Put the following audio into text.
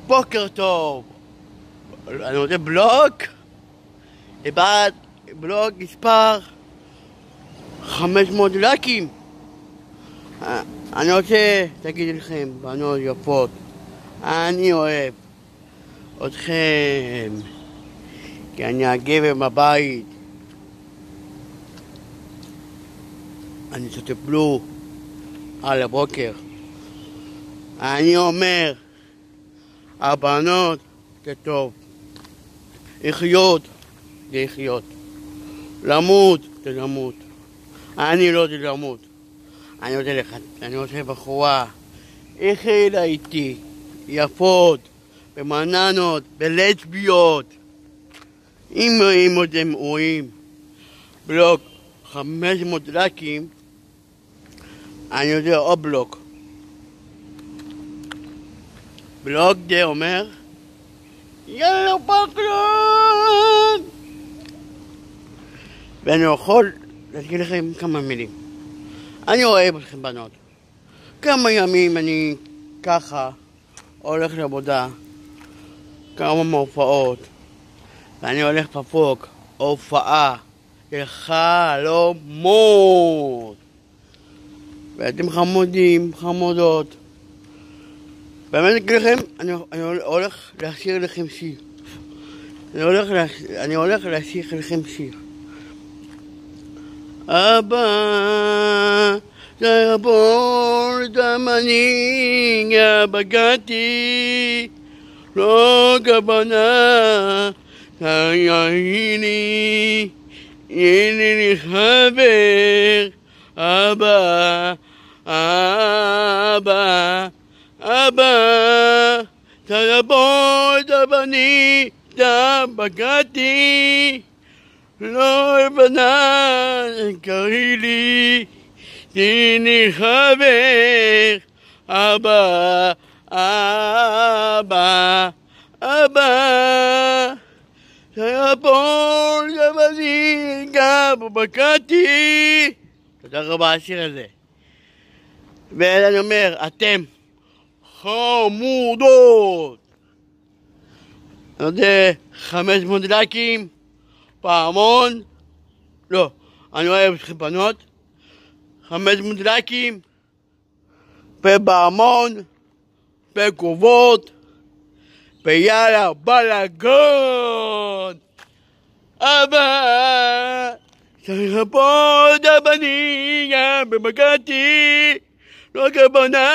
בוקר טוב. אני רוצה בלוג מספר 500 לייקים. אני רוצה להגיד לכם, בנות יפות, אני אוהב אתכם, כי אני הגבר בבית. אני שותה בלו על הבוקר. אני אומר, הבנות זה טוב, לחיות זה לחיות, למות זה למות. אני לא רוצה למות, אני רוצה בחורה החלה איתי, יפות, במננות, בלסביות. אם אתם רואים בלוג 500 לייקים, אני יודע עוד בלוג זה אומר יאללה פקלון. ואני יכול להגיד לכם כמה מילים. אני אוהב אתכם בנות. כמה ימים אני ככה הולך לעבודה, כמה מהופעות, ואני הולך לפוק הופעה לחלומות, ואתם חמודים, חמודות. באמת אגיד לכם, אני הולך להשאיר לכם שיר. אני הולך להשאיר לכם שיר. אבא, זה הבור דמני, בגעתי, לא כוונה, הנה לי חבר, אבא, זה הבור דמני, בגעתי, לא כוונה, קראי לי, הנה חבר, אבא, זה הבור דמני, בגעתי. תודה רבה השיר הזה. ואני אומר, אתם חמודות. אני יודע, 500 לייקים, פעמון, לא, אני אוהב אתכם בנות, 500 לייקים, פעמון, תגובות, ויאללה בלגון. אבא, צריך פה דבני, בגעתי, לא כוונה,